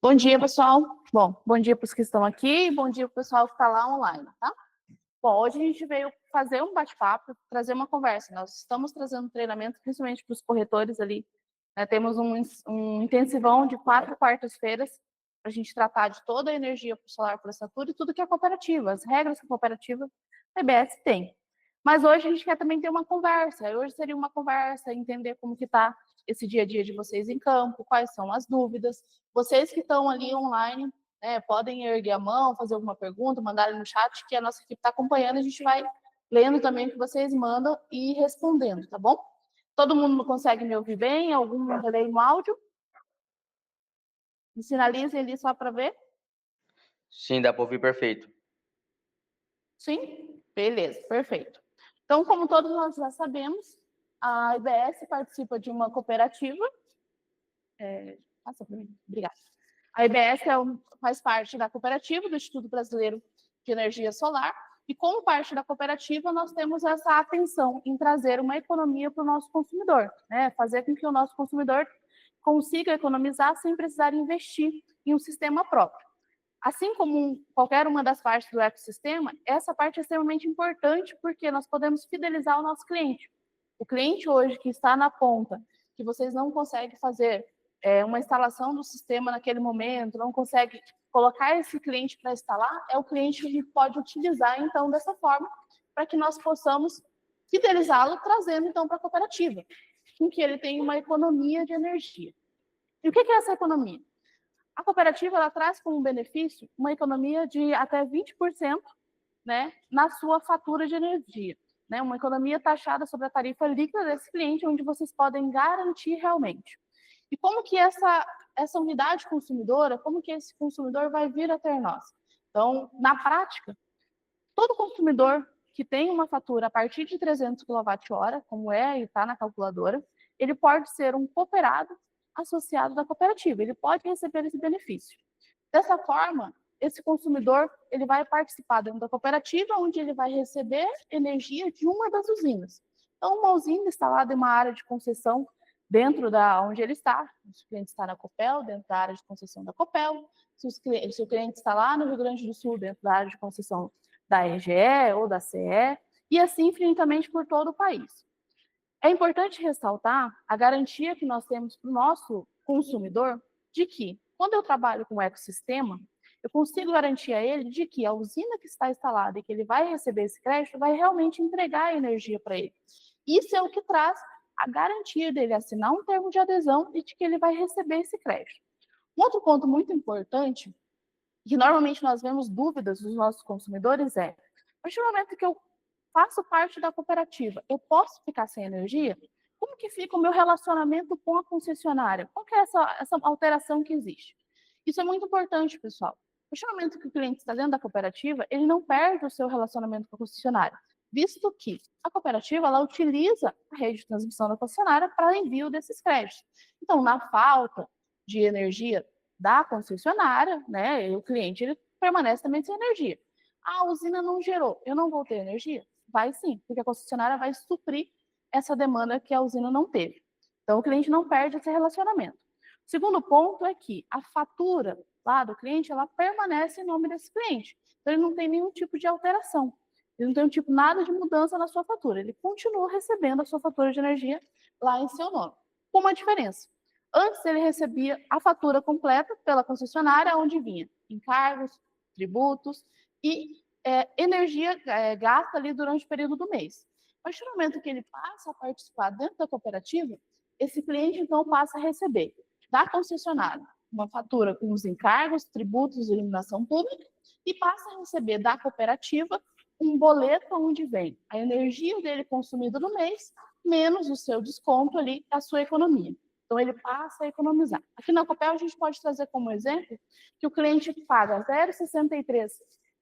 Bom dia, pessoal. Bom, bom dia para os que estão aqui e bom dia para o pessoal que está lá online, tá? Bom, hoje a gente veio fazer um bate-papo, trazer uma conversa. Nós estamos trazendo treinamento, principalmente para os corretores ali. Temos um intensivão de 4 quartas-feiras para a gente tratar de toda a energia para o solar por assinatura e tudo que é cooperativa, as regras que a cooperativa EBS tem. Mas hoje a gente quer também ter uma conversa. Hoje seria uma conversa, entender como que está esse dia a dia de vocês em campo, quais são as dúvidas. Vocês que estão ali online, podem erguer a mão, fazer alguma pergunta, mandar no chat, que a nossa equipe está acompanhando, a gente vai lendo também o que vocês mandam e respondendo, tá bom? Todo mundo consegue me ouvir bem? Algum delay no áudio? Me sinalizem ali só para ver. Sim, dá para ouvir perfeito. Sim? Beleza, perfeito. Então, como todos nós já sabemos, a IBS participa de uma cooperativa. Passa para mim, obrigada. A IBS faz parte da cooperativa do Instituto Brasileiro de Energia Solar, e como parte da cooperativa, nós temos essa atenção em trazer uma economia para o nosso consumidor, fazer com que o nosso consumidor consiga economizar sem precisar investir em um sistema próprio. Assim como qualquer uma das partes do ecossistema, essa parte é extremamente importante porque nós podemos fidelizar o nosso cliente. O cliente hoje que está na ponta, que vocês não conseguem fazer uma instalação do sistema naquele momento, não consegue colocar esse cliente para instalar, é o cliente que a gente pode utilizar, então, dessa forma, para que nós possamos fidelizá-lo, trazendo, então, para a cooperativa, com que ele tenha uma economia de energia. E o que é essa economia? A cooperativa ela traz como benefício uma economia de até 20%, na sua fatura de energia. Uma economia taxada sobre a tarifa líquida desse cliente, onde vocês podem garantir realmente. E como que essa unidade consumidora, como que esse consumidor vai vir até nós? Então, na prática, todo consumidor que tem uma fatura a partir de 300 kWh, como e está na calculadora, ele pode ser um cooperado associado da cooperativa, ele pode receber esse benefício. Dessa forma, esse consumidor ele vai participar dentro da cooperativa, onde ele vai receber energia de uma das usinas. Então, uma usina instalada em uma área de concessão dentro da onde ele está, se o cliente está na Copel, dentro da área de concessão da Copel, se o cliente está lá no Rio Grande do Sul, dentro da área de concessão da RGE ou da CE, e assim infinitamente por todo o país. É importante ressaltar a garantia que nós temos para o nosso consumidor de que, quando eu trabalho com o ecossistema, eu consigo garantir a ele de que a usina que está instalada e que ele vai receber esse crédito vai realmente entregar a energia para ele. Isso é o que traz a garantia dele assinar um termo de adesão e de que ele vai receber esse crédito. Um outro ponto muito importante, que normalmente nós vemos dúvidas dos nossos consumidores, a partir do momento que eu faço parte da cooperativa, eu posso ficar sem energia? Como que fica o meu relacionamento com a concessionária? Qual que é essa alteração que existe? Isso é muito importante, pessoal. A partir do momento que o cliente está dentro da cooperativa, ele não perde o seu relacionamento com a concessionária, visto que a cooperativa ela utiliza a rede de transmissão da concessionária para envio desses créditos. Então, na falta de energia da concessionária, o cliente ele permanece também sem energia. A usina não gerou, eu não vou ter energia? Vai sim, porque a concessionária vai suprir essa demanda que a usina não teve. Então, o cliente não perde esse relacionamento. O segundo ponto é que a fatura lá do cliente, ela permanece em nome desse cliente. Então, ele não tem nenhum tipo de alteração. Ele não tem nada de mudança na sua fatura. Ele continua recebendo a sua fatura de energia lá em seu nome. Com uma diferença. Antes, ele recebia a fatura completa pela concessionária, onde vinha encargos, tributos e energia gasta ali durante o período do mês. A partir do momento que ele passa a participar dentro da cooperativa, esse cliente, então, passa a receber da concessionária uma fatura com os encargos, tributos e iluminação pública e passa a receber da cooperativa um boleto onde vem a energia dele consumida no mês, menos o seu desconto ali, a sua economia. Então, ele passa a economizar. Aqui na Copel, a gente pode trazer como exemplo que o cliente paga 0,63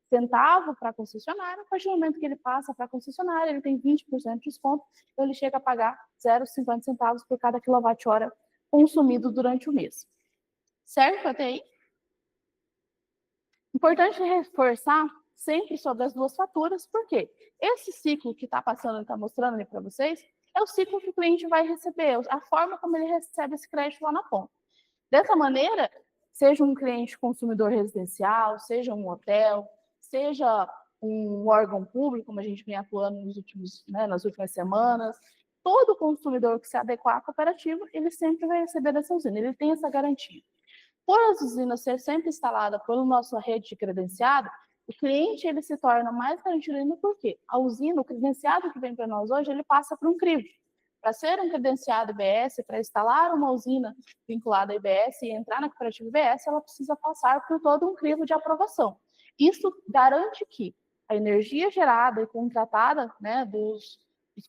centavo para a concessionária, a partir do momento que ele passa para a concessionária, ele tem 20% de desconto, então ele chega a pagar 0,50 centavos por cada quilowatt-hora consumido durante o mês. Certo até aí? Importante reforçar sempre sobre as duas faturas, porque esse ciclo que está passando, está mostrando ali para vocês, é o ciclo que o cliente vai receber, a forma como ele recebe esse crédito lá na ponta. Dessa maneira, seja um cliente consumidor residencial, seja um hotel, seja um órgão público, como a gente vem atuando nas últimas semanas, todo consumidor que se adequar à cooperativa, ele sempre vai receber dessa usina, ele tem essa garantia. Por as usinas ser sempre instalada pela nossa rede de credenciado, o cliente ele se torna mais garantido ainda porque a usina, o credenciado que vem para nós hoje, ele passa por um crivo. Para ser um credenciado IBS, para instalar uma usina vinculada à IBS e entrar na cooperativa IBS, ela precisa passar por todo um crivo de aprovação. Isso garante que a energia gerada e contratada, né, dos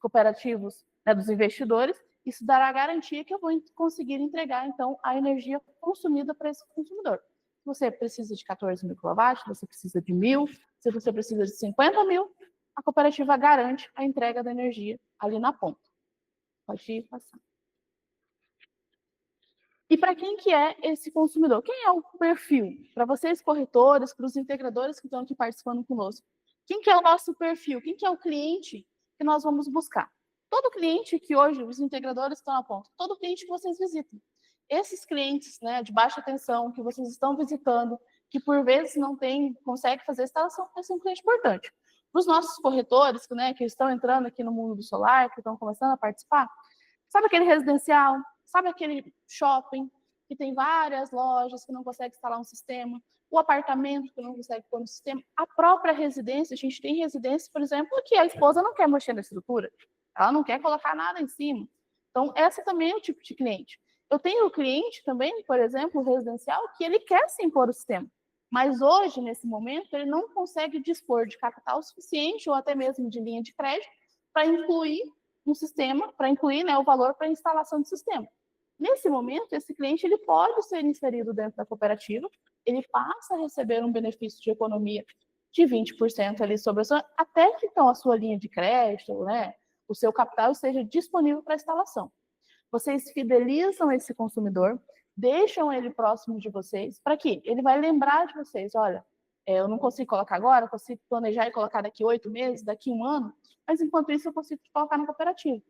cooperativos, né, dos investidores, isso dará garantia que eu vou conseguir entregar, então, a energia consumida para esse consumidor. Se você precisa de 14 mil kW, você precisa de 1.000, se você precisa de 50 mil, a cooperativa garante a entrega da energia ali na ponta. Pode ir passando. E para quem que é esse consumidor? Quem é o perfil? Para vocês, corretores, para os integradores que estão aqui participando conosco. Quem que é o nosso perfil? Quem que é o cliente que nós vamos buscar? Todo cliente que hoje os integradores estão na ponta, todo cliente que vocês visitam. Esses clientes, né, de baixa tensão que vocês estão visitando, que por vezes não consegue fazer a instalação, esse é um cliente importante. Para os nossos corretores, né, que estão entrando aqui no mundo do solar, que estão começando a participar, sabe aquele residencial? Sabe aquele shopping que tem várias lojas que não consegue instalar um sistema? O apartamento que não consegue pôr um sistema? A própria residência, a gente tem residência, por exemplo, que a esposa não quer mexer na estrutura. Ela não quer colocar nada em cima. Então, essa também é o tipo de cliente. Eu tenho o cliente também, por exemplo, residencial, que ele quer sim pôr o sistema. Mas hoje, nesse momento, ele não consegue dispor de capital suficiente ou até mesmo de linha de crédito para incluir um sistema, para incluir, né, o valor para a instalação do sistema. Nesse momento, esse cliente ele pode ser inserido dentro da cooperativa, ele passa a receber um benefício de economia de 20% ali sobre a sua, até que então a sua linha de crédito, né, o seu capital esteja disponível para instalação. Vocês fidelizam esse consumidor, deixam ele próximo de vocês, para que ele vai lembrar de vocês, olha, eu não consigo colocar agora, consigo planejar e colocar daqui 8 meses, daqui 1 ano, mas enquanto isso eu consigo te colocar na cooperativa.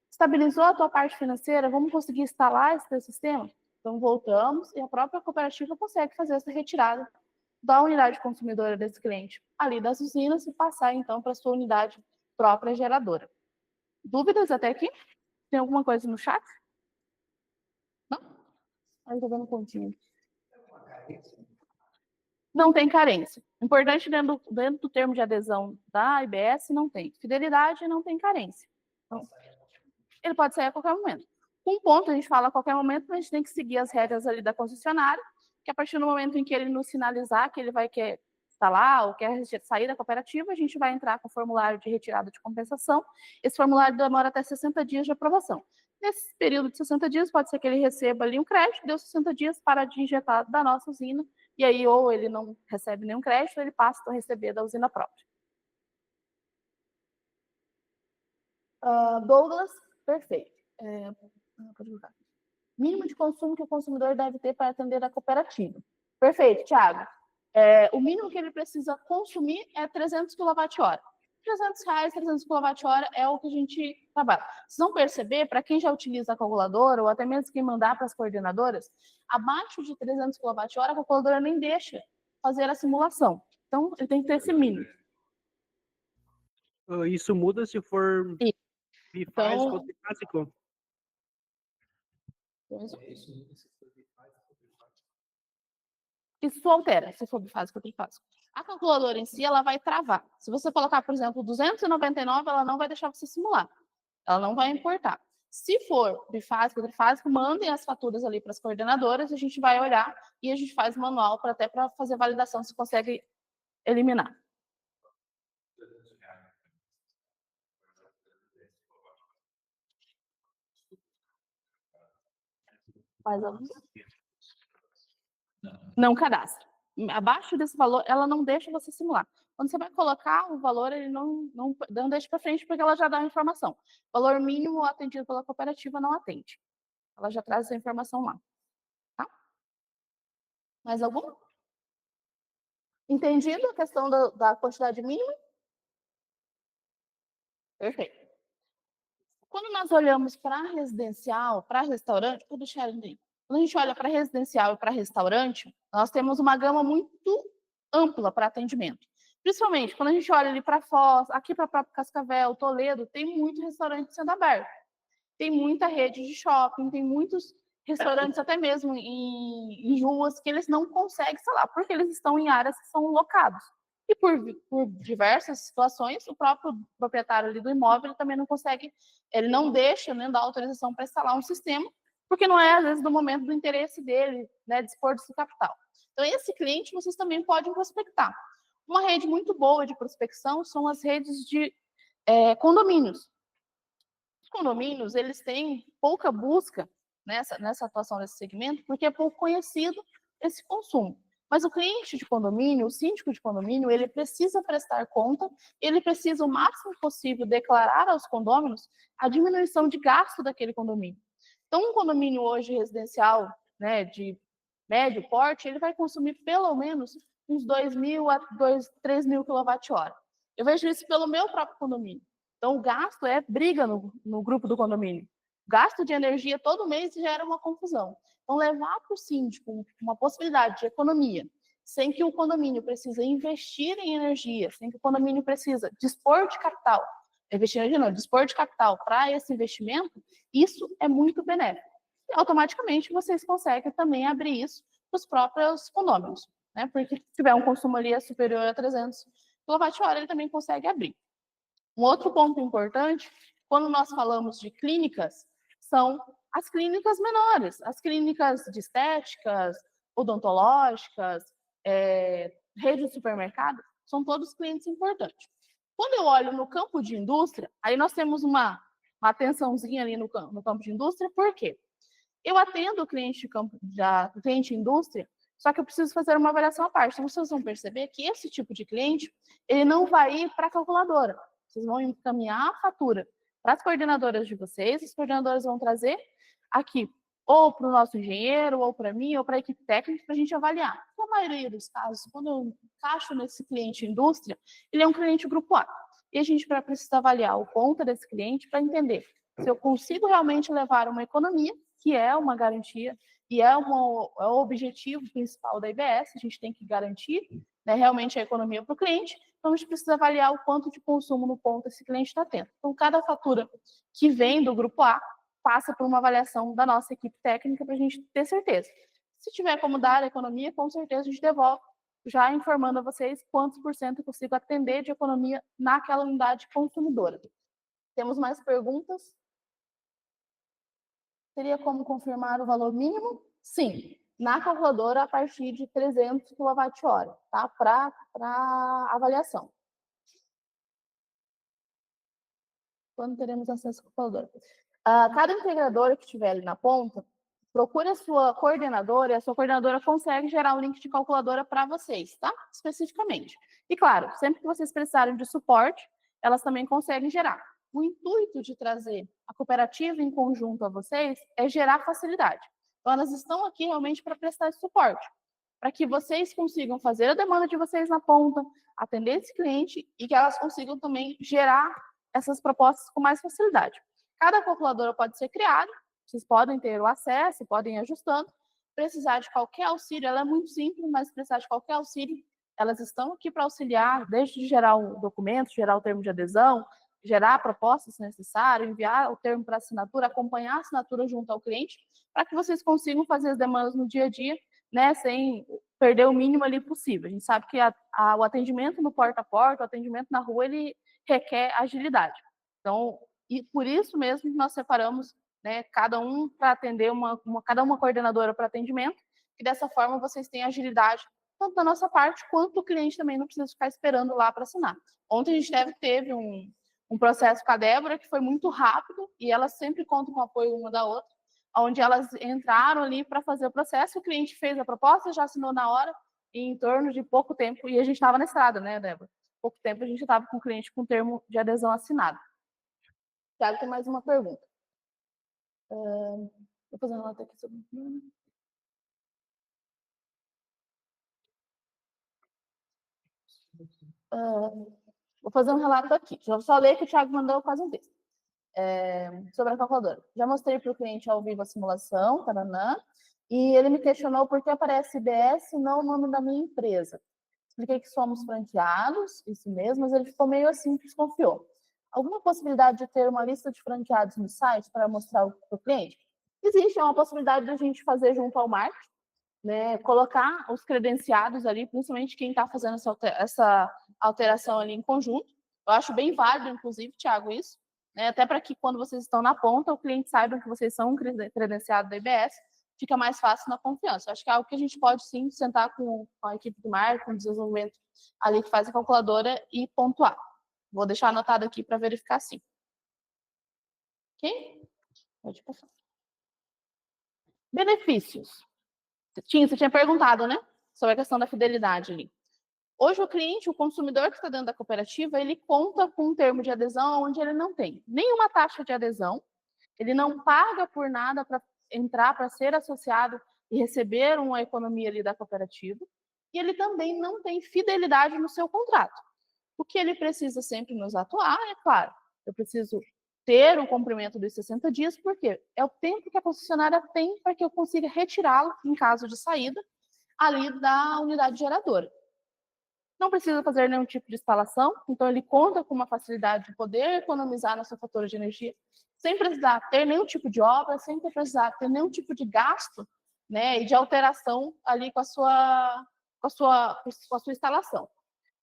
Estabilizou a tua parte financeira, vamos conseguir instalar esse teu sistema? Então voltamos e a própria cooperativa consegue fazer essa retirada da unidade consumidora desse cliente, ali das usinas, e passar então para a sua unidade própria geradora. Dúvidas até aqui? Tem alguma coisa no chat? Não? Aí estou vendo um pontinho. Não tem carência. Importante dentro do termo de adesão da IBS, não tem. Fidelidade não tem carência. Então, ele pode sair a qualquer momento. Um ponto a gente fala a qualquer momento, mas a gente tem que seguir as regras ali da concessionária, que a partir do momento em que ele nos sinalizar que ele vai querer instalar ou quer sair da cooperativa, a gente vai entrar com o formulário de retirada de compensação. Esse formulário demora até 60 dias de aprovação. Nesse período de 60 dias, pode ser que ele receba ali um crédito, deu 60 dias para de injetar da nossa usina, e aí ou ele não recebe nenhum crédito, ou ele passa a receber da usina própria. Douglas, perfeito. Mínimo de consumo que o consumidor deve ter para atender a cooperativa. Perfeito, Thiago. O mínimo que ele precisa consumir é 300 kWh. R$300, 300 kWh é o que a gente trabalha. Vocês vão perceber, para quem já utiliza a calculadora, ou até mesmo quem mandar para as coordenadoras, abaixo de 300 kWh, a calculadora nem deixa fazer a simulação. Então, ele tem que ter esse mínimo. Isso muda se for bifásico ou Então, trifásico? Isso altera, se for bifásico ou trifásico. A calculadora em si, ela vai travar. Se você colocar, por exemplo, 299, ela não vai deixar você simular. Ela não vai importar. Se for bifásico ou trifásico, mandem as faturas ali para as coordenadoras, a gente vai olhar e a gente faz manual até para fazer validação se consegue eliminar. Mais algum? Não cadastra. Abaixo desse valor, ela não deixa você simular. Quando você vai colocar o valor, ele não deixa para frente, porque ela já dá a informação. Valor mínimo atendido pela cooperativa não atende. Ela já traz essa informação lá. Tá? Mais algum? Entendido a questão da quantidade mínima? Perfeito. Quando nós olhamos para residencial, para restaurante, vou deixar ali. Quando a gente olha para residencial e para restaurante, nós temos uma gama muito ampla para atendimento. Principalmente quando a gente olha ali para Foz, aqui para próprio Cascavel, Toledo, tem muito restaurante sendo aberto. Tem muita rede de shopping, tem muitos restaurantes até mesmo em ruas que eles não conseguem instalar, porque eles estão em áreas que são locados. E por diversas situações, o próprio proprietário ali do imóvel também não consegue, ele não deixa, né, dar autorização para instalar um sistema, porque não é, às vezes, do momento do interesse dele, né, dispor desse capital. Então, esse cliente vocês também podem prospectar. Uma rede muito boa de prospecção são as redes de condomínios. Os condomínios, eles têm pouca busca nessa atuação nesse segmento, porque é pouco conhecido esse consumo. Mas o cliente de condomínio, o síndico de condomínio, ele precisa prestar conta, ele precisa, o máximo possível, declarar aos condôminos a diminuição de gasto daquele condomínio. Então, um condomínio hoje residencial, né, de médio porte, ele vai consumir pelo menos uns 2.000 a 3.000 kWh. Eu vejo isso pelo meu próprio condomínio. Então, o gasto é briga no grupo do condomínio. Gasto de energia todo mês gera uma confusão. Então, levar para o síndico uma possibilidade de economia, sem que o condomínio precise investir em energia, sem que o condomínio precisa dispor de capital, dispor de capital para esse investimento, isso é muito benéfico. E, automaticamente, vocês conseguem também abrir isso para os próprios condôminos, né? Porque se tiver um consumo ali superior a 300 kWh, ele também consegue abrir. Um outro ponto importante, quando nós falamos de clínicas, são as clínicas menores, as clínicas de estéticas, odontológicas, rede de supermercado, são todos clientes importantes. Quando eu olho no campo de indústria, aí nós temos uma atençãozinha ali no campo de indústria, por quê? Eu atendo o cliente cliente indústria, só que eu preciso fazer uma avaliação à parte. Então, vocês vão perceber que esse tipo de cliente, ele não vai ir para a calculadora. Vocês vão encaminhar a fatura para as coordenadoras de vocês, as coordenadoras vão trazer aqui, ou para o nosso engenheiro, ou para mim, ou para a equipe técnica, para a gente avaliar. Na maioria dos casos, quando eu encaixo nesse cliente indústria, ele é um cliente grupo A. E a gente vai precisar avaliar o conta desse cliente para entender se eu consigo realmente levar uma economia, que é uma garantia, e é o objetivo principal da IBS, a gente tem que garantir, né, realmente a economia para o cliente, então a gente precisa avaliar o quanto de consumo no ponto esse cliente está tendo. Então, cada fatura que vem do grupo A passa por uma avaliação da nossa equipe técnica para a gente ter certeza. Se tiver como dar a economia, com certeza a gente devolve, já informando a vocês quantos por cento eu consigo atender de economia naquela unidade consumidora. Temos mais perguntas? Teria como confirmar o valor mínimo? Sim, na calculadora a partir de 300 kWh, tá? Para avaliação. Quando teremos acesso à calculadora? Cada integradora que estiver ali na ponta, procure a sua coordenadora e a sua coordenadora consegue gerar um link de calculadora para vocês, tá? Especificamente. E claro, sempre que vocês precisarem de suporte, elas também conseguem gerar. O intuito de trazer a cooperativa em conjunto a vocês é gerar facilidade. Então, elas estão aqui realmente para prestar esse suporte, para que vocês consigam fazer a demanda de vocês na ponta, atender esse cliente e que elas consigam também gerar essas propostas com mais facilidade. Cada calculadora pode ser criada, vocês podem ter o acesso, podem ir ajustando. Precisar de qualquer auxílio, ela é muito simples, mas precisar de qualquer auxílio, elas estão aqui para auxiliar, desde gerar o documento, gerar o termo de adesão, gerar a proposta se necessário, enviar o termo para assinatura, acompanhar a assinatura junto ao cliente, para que vocês consigam fazer as demandas no dia a dia, né, sem perder o mínimo ali possível. A gente sabe que o atendimento no porta a porta, o atendimento na rua, ele requer agilidade. Então, e por isso mesmo nós separamos, né, cada um para atender cada uma coordenadora para atendimento, e dessa forma vocês têm agilidade tanto da nossa parte quanto o cliente também não precisa ficar esperando lá para assinar. Ontem a gente teve um processo com a Débora que foi muito rápido e elas sempre contam com o apoio uma da outra, onde elas entraram ali para fazer o processo, o cliente fez a proposta, já assinou na hora, e em torno de pouco tempo, e a gente estava na estrada, né, Débora? Pouco tempo a gente estava com o cliente com o termo de adesão assinado. Tiago, tem mais uma pergunta. Vou fazer uma nota aqui sobre... vou fazer um relato aqui. Já só ler que o Tiago mandou quase um texto. Sobre a calculadora. Já mostrei para o cliente ao vivo a simulação, taranã. e ele me questionou por que aparece IBS e não o nome da minha empresa. Expliquei que somos franqueados, isso mesmo, mas ele ficou meio assim, desconfiou. Alguma possibilidade de ter uma lista de franqueados no site para mostrar para o cliente? Existe, é uma possibilidade de a gente fazer junto ao marketing, né, colocar os credenciados ali, principalmente quem está fazendo essa alteração ali em conjunto. Eu acho bem válido, inclusive, Thiago, isso, né, até para que quando vocês estão na ponta, o cliente saiba que vocês são um credenciado da IBS, fica mais fácil na confiança. Eu acho que é algo que a gente pode, sim, sentar com a equipe do marketing, com o desenvolvimento ali que faz a calculadora e pontuar. Vou deixar anotado aqui para verificar, sim. Ok? Pode passar. Benefícios. Você tinha perguntado, né? Sobre a questão da fidelidade ali. Hoje, o cliente, o consumidor que está dentro da cooperativa, ele conta com um termo de adesão onde ele não tem nenhuma taxa de adesão, ele não paga por nada para entrar, para ser associado e receber uma economia ali da cooperativa, e ele também não tem fidelidade no seu contrato. O que ele precisa sempre nos atuar, é claro, eu preciso ter o cumprimento dos 60 dias, porque é o tempo que a concessionária tem para que eu consiga retirá-lo, em caso de saída, ali da unidade geradora. Não precisa fazer nenhum tipo de instalação, então ele conta com uma facilidade de poder economizar na sua fatura de energia, sem precisar ter nenhum tipo de obra, sem precisar ter nenhum tipo de gasto, né, e de alteração ali com a sua instalação.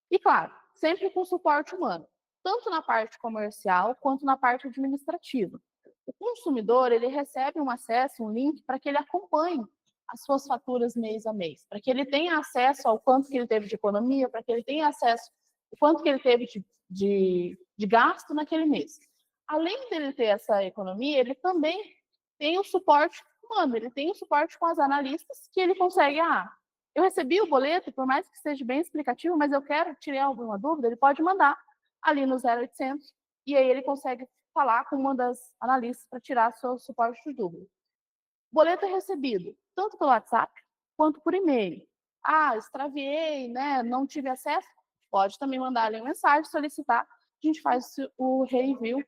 E, claro, sempre com suporte humano, tanto na parte comercial quanto na parte administrativa. O consumidor, ele recebe um acesso, um link, para que ele acompanhe as suas faturas mês a mês, para que ele tenha acesso ao quanto que ele teve de economia, para que ele tenha acesso ao quanto que ele teve de gasto naquele mês. Além dele ter essa economia, ele também tem o suporte humano, ele tem o suporte com as analistas, que ele consegue, eu recebi o boleto, por mais que seja bem explicativo, mas eu quero tirar alguma dúvida, ele pode mandar ali no 0800, e aí ele consegue falar com uma das analistas para tirar seu suporte de dúvida. O boleto é recebido tanto pelo WhatsApp quanto por e-mail. Extraviei, né? Não tive acesso. Pode também mandar ali uma mensagem, solicitar. A gente faz o reenvio.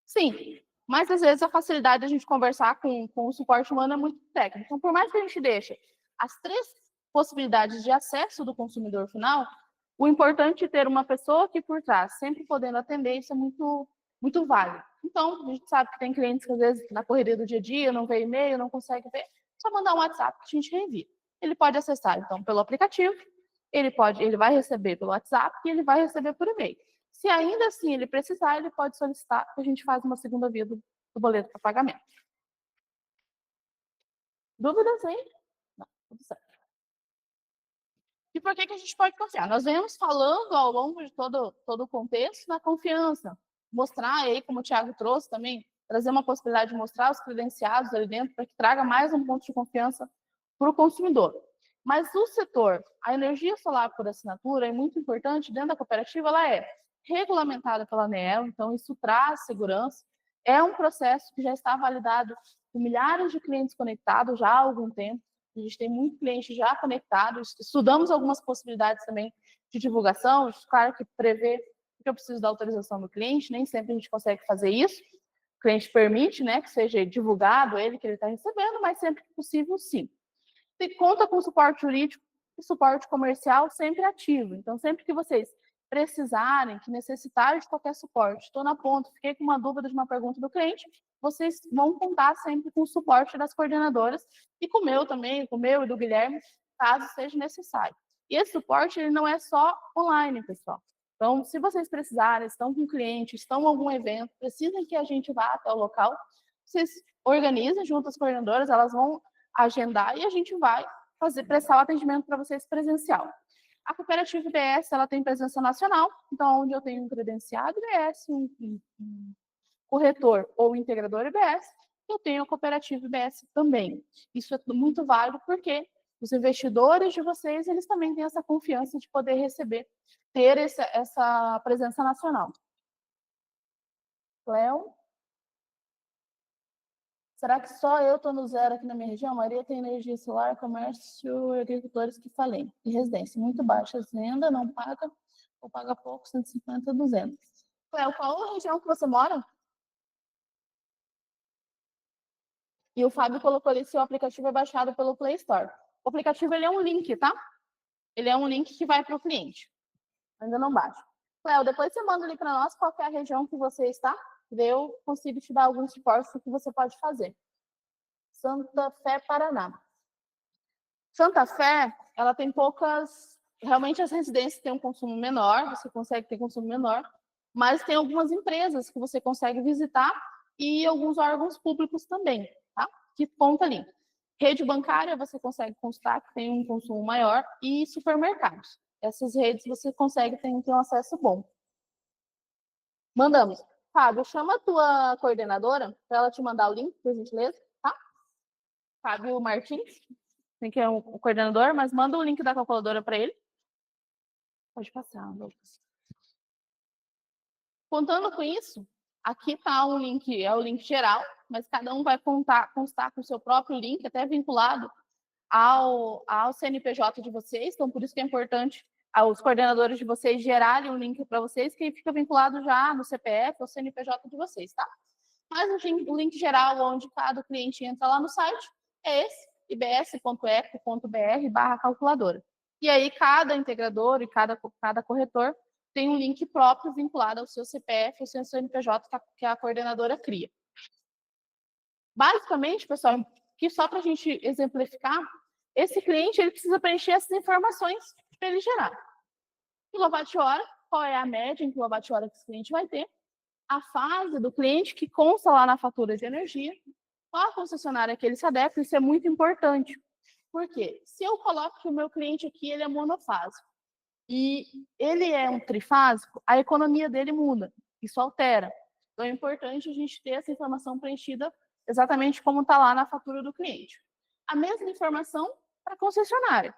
Sim, mas às vezes a facilidade de a gente conversar com o suporte humano é muito técnica. Então, por mais que a gente deixe as 3 possibilidades de acesso do consumidor final, o importante é ter uma pessoa aqui por trás, sempre podendo atender, isso é muito, muito válido. Então, a gente sabe que tem clientes que às vezes na correria do dia a dia não vê e-mail, não consegue ver, só mandar um WhatsApp que a gente reenvia. Ele pode acessar, então, pelo aplicativo, ele vai receber pelo WhatsApp e ele vai receber por e-mail. Se ainda assim ele precisar, ele pode solicitar que a gente faça uma segunda via do boleto para pagamento. Dúvidas aí? Não, tudo certo. E por que a gente pode confiar? Nós vemos falando ao longo de todo o contexto na confiança. Mostrar aí, como o Thiago trouxe também, trazer uma possibilidade de mostrar os credenciados ali dentro para que traga mais um ponto de confiança para o consumidor. Mas o setor, a energia solar por assinatura é muito importante, dentro da cooperativa ela é regulamentada pela ANEEL, então isso traz segurança. É um processo que já está validado com milhares de clientes conectados já há algum tempo. A gente tem muito cliente já conectado. Estudamos algumas possibilidades também de divulgação. Claro que prevê que eu preciso da autorização do cliente, nem sempre a gente consegue fazer isso. O cliente permite, né, que seja divulgado ele que ele está recebendo, mas sempre que possível, sim. E conta com suporte jurídico e suporte comercial sempre ativo. Então, sempre que vocês precisarem, que necessitarem de qualquer suporte, estou na ponta, fiquei com uma dúvida de uma pergunta do cliente, vocês vão contar sempre com o suporte das coordenadoras e com o meu também, com o meu e do Guilherme, caso seja necessário. E esse suporte ele não é só online, pessoal. Então, se vocês precisarem, estão com cliente, estão em algum evento, precisam que a gente vá até o local, vocês organizem junto às coordenadoras, elas vão agendar e a gente vai prestar o atendimento para vocês presencial. A cooperativa IBS ela tem presença nacional, então onde eu tenho um credenciado IBS, um corretor ou integrador IBS, eu tenho a cooperativa IBS também. Isso é muito válido porque os investidores de vocês eles também têm essa confiança de poder receber, ter essa presença nacional. Léo? Será que só eu estou no zero aqui na minha região? A maioria tem energia solar, comércio, agricultores que falei. E residência, muito baixa renda, não paga, ou paga pouco, 150, 200. Cléo, qual a região que você mora? E o Fábio colocou ali se o aplicativo é baixado pelo Play Store. O aplicativo ele é um link, tá? Ele é um link que vai para o cliente. Ainda não baixa. Cléo, depois você manda ali para nós qual é a região que você está, daí eu consigo te dar alguns suportes que você pode fazer. Santa Fé, Paraná. Santa Fé, ela tem poucas... Realmente as residências têm um consumo menor, você consegue ter consumo menor, mas tem algumas empresas que você consegue visitar e alguns órgãos públicos também, tá? Que conta ali. Rede bancária você consegue constar que tem um consumo maior e supermercados. Essas redes você consegue ter um acesso bom. Mandamos. Fábio, chama a tua coordenadora para ela te mandar o link, por gentileza, tá? Fábio Martins, que é o coordenador, mas manda o link da calculadora para ele. Pode passar, Lucas. Contando com isso, aqui está um link, é o link geral, mas cada um vai constar com o seu próprio link, até vinculado ao CNPJ de vocês, então por isso que é importante os coordenadores de vocês gerarem um link para vocês, que fica vinculado já no CPF ou CNPJ de vocês, tá? Mas o link geral, onde cada cliente entra lá no site, é esse, ibs.eco.br/calculadora. E aí cada integrador e cada corretor tem um link próprio vinculado ao seu CPF ou seu CNPJ que a coordenadora cria. Basicamente, pessoal, que só para a gente exemplificar, esse cliente ele precisa preencher essas informações para ele gerar. Quilowatt-hora, qual é a média em quilowatt-hora que esse cliente vai ter, a fase do cliente que consta lá na fatura de energia, qual a concessionária que ele se adequa, isso é muito importante. Por quê? Se eu coloco que o meu cliente aqui ele é monofásico e ele é um trifásico, a economia dele muda, isso altera. Então é importante a gente ter essa informação preenchida exatamente como está lá na fatura do cliente. A mesma informação para a concessionária.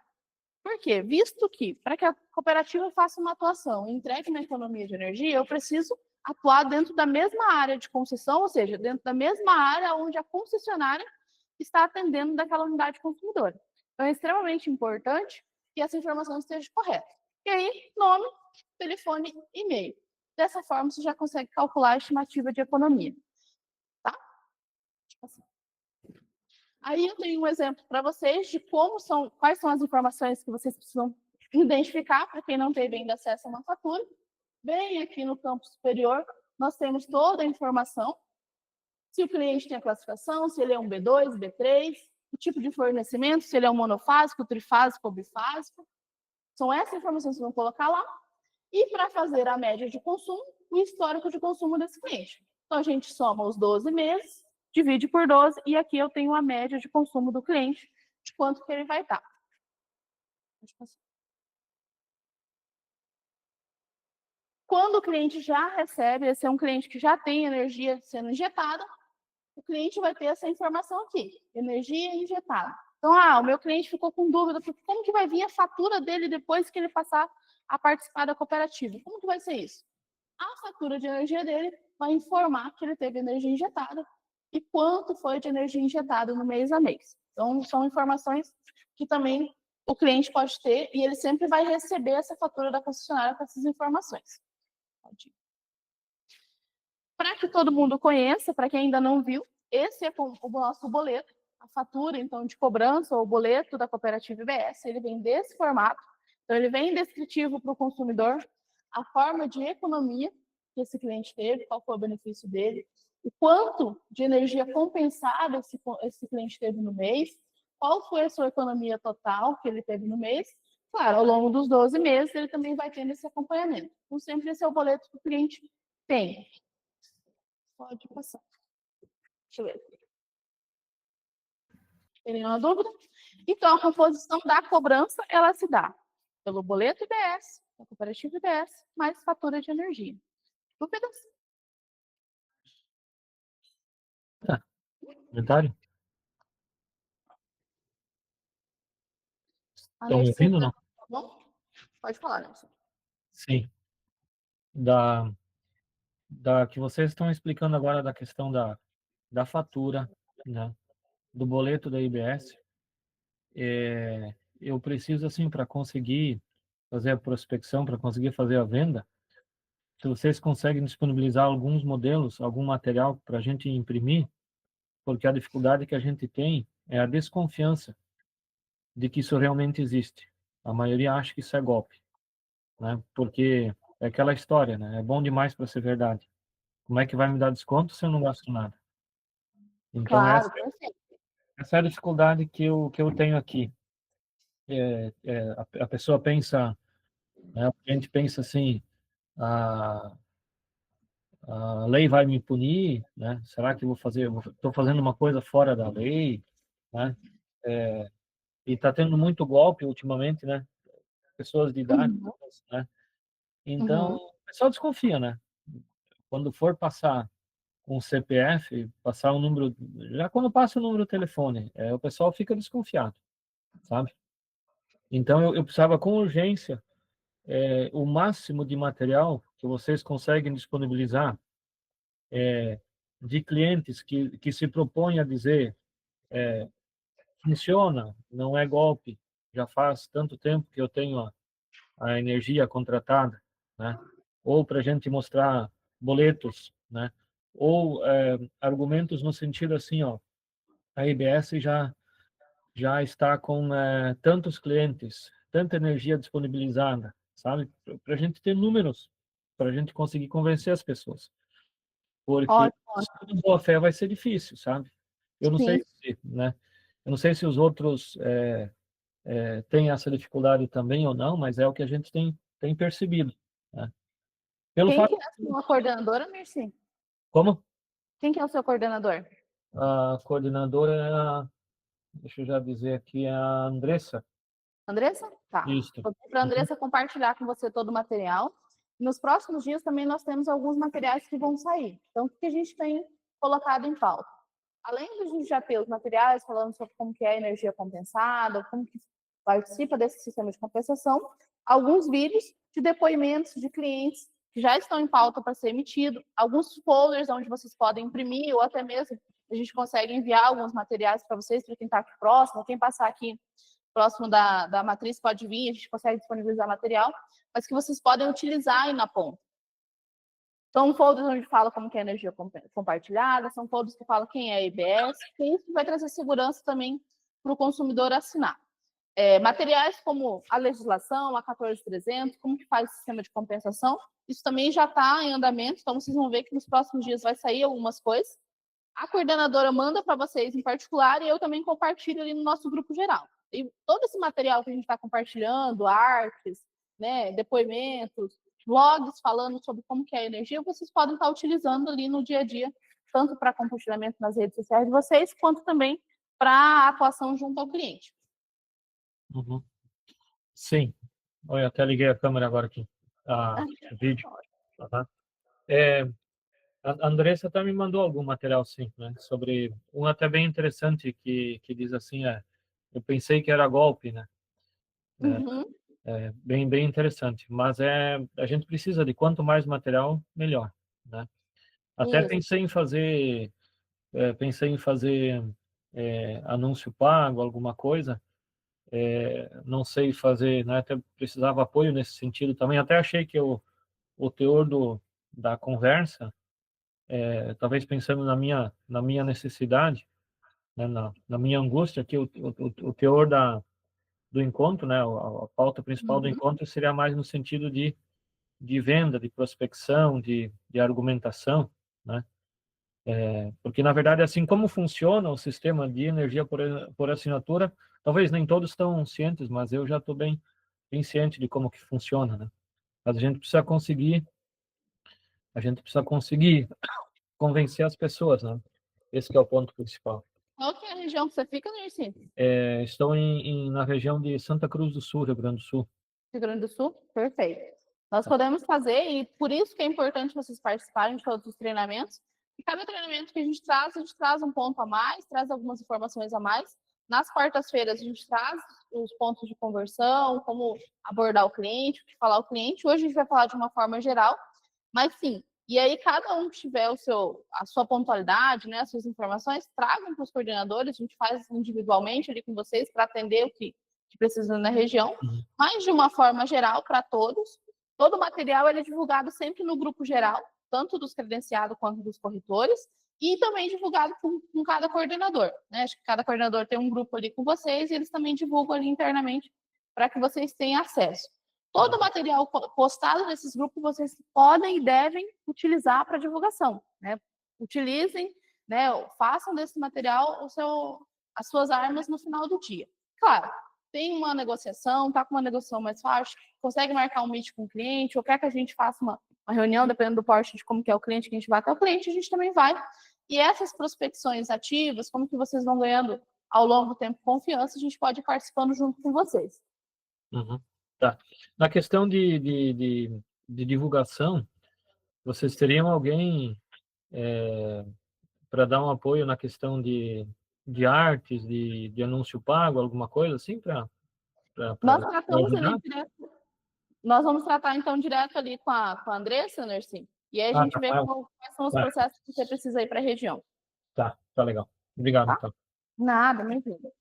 Por quê? Visto que, para que a cooperativa faça uma atuação e entregue na economia de energia, eu preciso atuar dentro da mesma área de concessão, ou seja, dentro da mesma área onde a concessionária está atendendo daquela unidade consumidora. Então, é extremamente importante que essa informação esteja correta. E aí, nome, telefone, e-mail. Dessa forma, você já consegue calcular a estimativa de economia. Tá? Assim. Aí eu tenho um exemplo para vocês de quais são as informações que vocês precisam identificar para quem não teve ainda acesso a uma fatura. Bem aqui no campo superior, nós temos toda a informação. Se o cliente tem a classificação, se ele é um B2, B3, o tipo de fornecimento, se ele é um monofásico, trifásico ou bifásico. São essas informações que vão colocar lá. E para fazer a média de consumo, o histórico de consumo desse cliente. Então, a gente soma os 12 meses, divide por 12, e aqui eu tenho a média de consumo do cliente, de quanto que ele vai estar. Quando o cliente já recebe, esse é um cliente que já tem energia sendo injetada, o cliente vai ter essa informação aqui, energia injetada. Então, o meu cliente ficou com dúvida, como que vai vir a fatura dele depois que ele passar a participar da cooperativa? Como que vai ser isso? A fatura de energia dele vai informar que ele teve energia injetada e quanto foi de energia injetada no mês a mês. Então, são informações que também o cliente pode ter e ele sempre vai receber essa fatura da concessionária com essas informações. Para que todo mundo conheça, para quem ainda não viu, esse é o nosso boleto, a fatura, então, de cobrança ou boleto da cooperativa IBS, ele vem desse formato, então ele vem descritivo para o consumidor, a forma de economia que esse cliente teve, qual foi o benefício dele, o quanto de energia compensada esse cliente teve no mês, qual foi a sua economia total que ele teve no mês. Claro, ao longo dos 12 meses, ele também vai tendo esse acompanhamento. Então, sempre esse é o boleto que o cliente tem. Pode passar. Deixa eu ver. Tem nenhuma dúvida? Então, a composição da cobrança, ela se dá pelo boleto IBS, da cooperativa IBS, mais fatura de energia. Dúvidas? Comentário? A Estão me ouvindo ou não? Tá bom? Pode falar, Nelson. Sim. Que vocês estão explicando agora da questão da fatura, né, do boleto da IBS, eu preciso, assim, para conseguir fazer a prospecção, para conseguir fazer a venda, se vocês conseguem disponibilizar alguns modelos, algum material para a gente imprimir, porque a dificuldade que a gente tem é a desconfiança de que isso realmente existe. A maioria acha que isso é golpe, né? Porque é aquela história, né? É bom demais para ser verdade. Como é que vai me dar desconto se eu não gasto nada? Então, Claro, perfeito. essa é a dificuldade que eu tenho aqui. A pessoa pensa, né, a gente pensa assim, a, a lei vai me punir, né? Será que eu vou fazer, estou fazendo uma coisa fora da lei, né? E está tendo muito golpe ultimamente, né? Pessoas de idade, Uhum, né? Então, uhum. o pessoal desconfia, né? Quando for passar um CPF, passar um número, já quando passa o número do telefone, o pessoal fica desconfiado, sabe? Então, eu precisava com urgência o máximo de material que vocês conseguem disponibilizar de clientes que se propõem a dizer funciona, não é golpe, já faz tanto tempo que eu tenho a energia contratada, né? Ou para a gente mostrar boletos, né? Ou argumentos no sentido assim, ó, a IBS já está com tantos clientes, tanta energia disponibilizada, sabe? Para a gente ter números, para a gente conseguir convencer as pessoas. Porque Ótimo, de boa fé vai ser difícil, sabe? Eu não sim. sei se, né? Eu não sei se os outros têm essa dificuldade também ou não, mas é o que a gente tem percebido, né? Pelo Quem fato, que é a sua coordenadora, Merci? como Quem que é o seu coordenador? a coordenadora é deixa eu já dizer aqui, é a Andressa. Andressa? Tá. Isso. Vou pedir para a Uhum. Andressa compartilhar com você todo o material. Nos próximos dias também nós temos alguns materiais que vão sair. Então, o que a gente tem colocado em pauta? Além de a gente já ter os materiais falando sobre como que é a energia compensada, como que participa desse sistema de compensação, alguns vídeos de depoimentos de clientes que já estão em pauta para ser emitido, alguns folders onde vocês podem imprimir ou até mesmo a gente consegue enviar alguns materiais para vocês, para quem está aqui próximo, quem passar aqui próximo da matriz pode vir, a gente consegue disponibilizar material, mas que vocês podem utilizar aí na ponta. São folders onde fala como que é a energia compartilhada, são folders que falam quem é a IBS, e isso vai trazer segurança também para o consumidor assinar. Materiais como a legislação, a 14300, como que faz o sistema de compensação, isso também já está em andamento, então vocês vão ver que nos próximos dias vai sair algumas coisas. A coordenadora manda para vocês em particular e eu também compartilho ali no nosso grupo geral. E todo esse material que a gente está compartilhando, artes, né, depoimentos, blogs falando sobre como que é a energia, vocês podem estar utilizando ali no dia a dia, tanto para compartilhamento nas redes sociais de vocês, quanto também para atuação junto ao cliente. Uhum. Sim. Olha, até liguei a câmera agora aqui. O vídeo. Uhum. A Andressa até me mandou algum material, sim, né? Sobre um até bem interessante que diz assim, eu pensei que era golpe, né? Uhum. Bem interessante. Mas a gente precisa de quanto mais material, melhor, né? Até Isso. pensei em fazer anúncio pago, alguma coisa. Não sei fazer, né? Até precisava apoio nesse sentido também. Até achei que o teor da conversa, talvez pensando na minha necessidade, né? Na minha angústia, que o teor do encontro, né? A pauta principal do Uhum. encontro seria mais no sentido de venda, de prospecção, de argumentação, né? Porque, na verdade, assim como funciona o sistema de energia por assinatura, talvez nem todos estão cientes, mas eu já estou bem ciente de como que funciona, né? Mas a gente precisa conseguir convencer as pessoas, né? Esse que é o ponto principal. Qual que é a região que você fica, Nercy? Estou na região de Santa Cruz do Sul, Rio Grande do Sul. Rio Grande do Sul? Perfeito. Nós podemos fazer, e por isso que é importante vocês participarem de todos os treinamentos. E cada treinamento que a gente traz um ponto a mais, traz algumas informações a mais. Nas quartas-feiras, a gente traz os pontos de conversão, como abordar o cliente, o que falar ao cliente. Hoje a gente vai falar de uma forma geral, mas sim. E aí, cada um que tiver a sua pontualidade, né, as suas informações, tragam para os coordenadores, a gente faz individualmente ali com vocês para atender o que precisa na região, mas de uma forma geral para todos. Todo o material ele é divulgado sempre no grupo geral, tanto dos credenciados quanto dos corretores. e também divulgado com cada coordenador, né? Acho que cada coordenador tem um grupo ali com vocês e eles também divulgam ali internamente para que vocês tenham acesso. Todo o material postado nesses grupos vocês podem e devem utilizar para divulgação, né? Utilizem, né? Façam desse material as suas armas no final do dia. Claro, tem uma negociação, está com uma negociação mais fácil, consegue marcar um meet com o cliente, ou quer que a gente faça uma reunião, dependendo do porte de como que é o cliente, que a gente vai até o cliente, a gente também vai. E essas prospecções ativas, como que vocês vão ganhando ao longo do tempo confiança, a gente pode ir participando junto com vocês. Uhum. Tá. Na questão de divulgação, vocês teriam alguém para dar um apoio na questão de artes, de anúncio pago, alguma coisa assim, para Nós tratamos ali ajudar? direto. Nós vamos tratar, então, direto ali com a Andressa, Nercy, e aí a gente vê quais são os Tá, processos que você precisa ir para a região. tá legal. Obrigado, Tá? então. Nada, me entenda.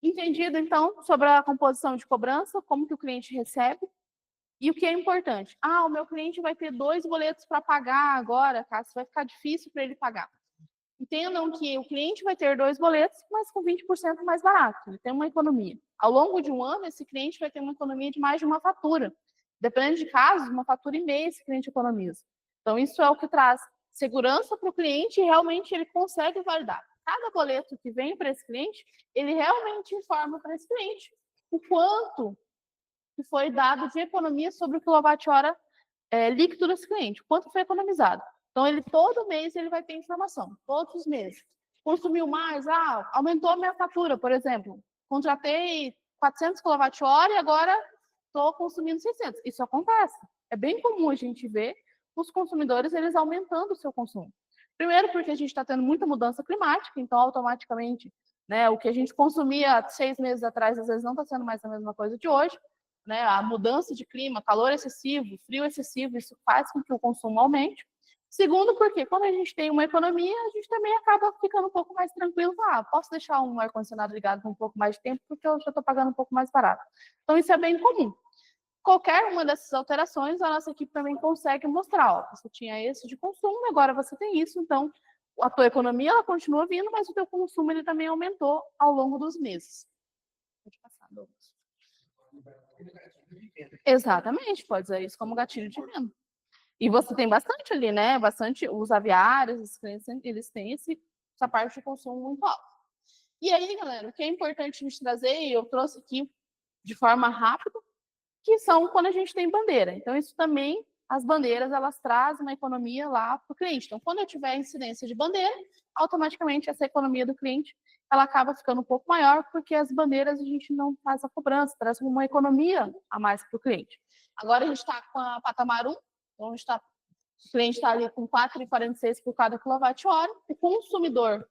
Entendido, então, sobre a composição de cobrança, como que o cliente recebe e o que é importante. O meu cliente vai ter 2 boletos para pagar agora, Cássio, vai ficar difícil para ele pagar. Entendam que o cliente vai ter 2 boletos, mas com 20% mais barato. Ele tem uma economia. Ao longo de um ano, esse cliente vai ter uma economia de mais de uma fatura. Dependendo de casos, 1,5 fatura esse cliente economiza. Então, isso é o que traz segurança para o cliente e realmente ele consegue validar. Cada boleto que vem para esse cliente, ele realmente informa para esse cliente o quanto que foi dado de economia sobre o quilowatt-hora líquido desse cliente, quanto foi economizado. Então, ele todo mês ele vai ter informação, todos os meses. Consumiu mais, aumentou a minha fatura, por exemplo. Contratei 400 kWh e agora estou consumindo 600. Isso acontece. É bem comum a gente ver os consumidores eles aumentando o seu consumo. Primeiro porque a gente está tendo muita mudança climática, então automaticamente, né, o que a gente consumia 6 meses atrás, às vezes não está sendo mais a mesma coisa de hoje. Né, a mudança de clima, calor excessivo, frio excessivo, isso faz com que o consumo aumente. Segundo, porque quando a gente tem uma economia, a gente também acaba ficando um pouco mais tranquilo. Posso deixar um ar-condicionado ligado por um pouco mais de tempo, porque eu já estou pagando um pouco mais barato. Então, isso é bem comum. Qualquer uma dessas alterações, a nossa equipe também consegue mostrar. Você tinha esse de consumo, agora você tem isso, então a tua economia ela continua vindo, mas o teu consumo ele também aumentou ao longo dos meses. Pode passar, Douglas. Exatamente, pode usar isso como gatilho de venda. E você tem bastante ali, né? Bastante, os aviários, os clientes, eles têm essa parte de consumo muito alta. E aí, galera, o que é importante a gente trazer, e eu trouxe aqui de forma rápida, que são quando a gente tem bandeira. Então, isso também, as bandeiras, elas trazem uma economia lá para o cliente. Então, quando eu tiver incidência de bandeira, automaticamente essa economia do cliente, ela acaba ficando um pouco maior, porque as bandeiras a gente não faz a cobrança, traz uma economia a mais para o cliente. Agora a gente está com a patamar 1, então o cliente está ali com 4,46 por cada quilowatt-hora, o consumidor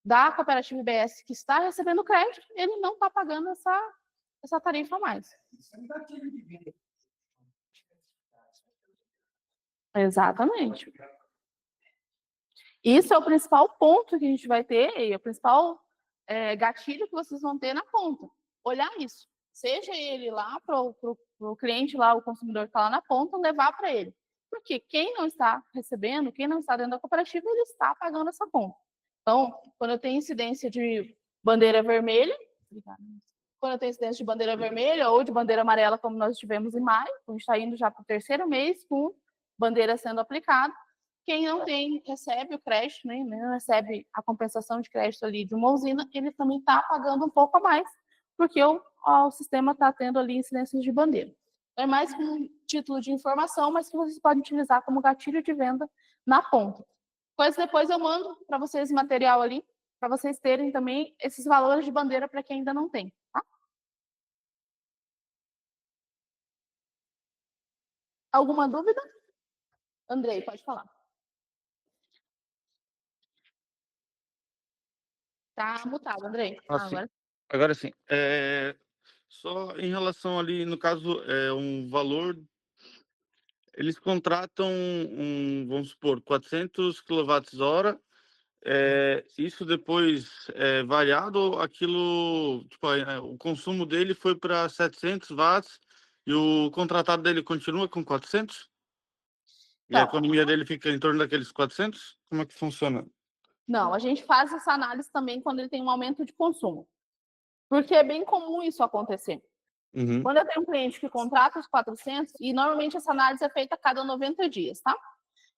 da cooperativa IBS que está recebendo crédito, ele não está pagando essa tarifa a mais. Exatamente. Isso é o principal ponto que a gente vai ter, e o principal gatilho que vocês vão ter na ponta. Olhar isso. Seja ele lá para o cliente, lá, o consumidor que está lá na ponta, levar para ele. Porque quem não está recebendo, quem não está dentro da cooperativa, ele está pagando essa conta. Então, quando eu tenho incidência de bandeira vermelha, quando eu tenho incidência de bandeira vermelha ou de bandeira amarela, como nós tivemos em maio, a gente está indo já para o 3º mês com bandeira sendo aplicada. Quem não tem, recebe o crédito, né, não recebe a compensação de crédito ali de uma usina, ele também está pagando um pouco a mais, porque o sistema está tendo ali incidências de bandeira. Então, é mais um título de informação, mas que vocês podem utilizar como gatilho de venda na ponta. Depois eu mando para vocês o material ali, para vocês terem também esses valores de bandeira para quem ainda não tem. Tá? Alguma dúvida? Andrei, pode falar. Tá mutado, Andrei. Agora sim. Só em relação ali, no caso, um valor, eles contratam vamos supor, 400 kWh, isso depois é variado, aquilo, tipo, o consumo dele foi para 700 watts e o contratado dele continua com 400? E a Então, economia dele fica em torno daqueles 400? Como é que funciona? não, a gente faz essa análise também quando ele tem um aumento de consumo, porque é bem comum isso acontecer. Uhum. Quando eu tenho um cliente que contrata os 400, e normalmente essa análise é feita a cada 90 dias, tá?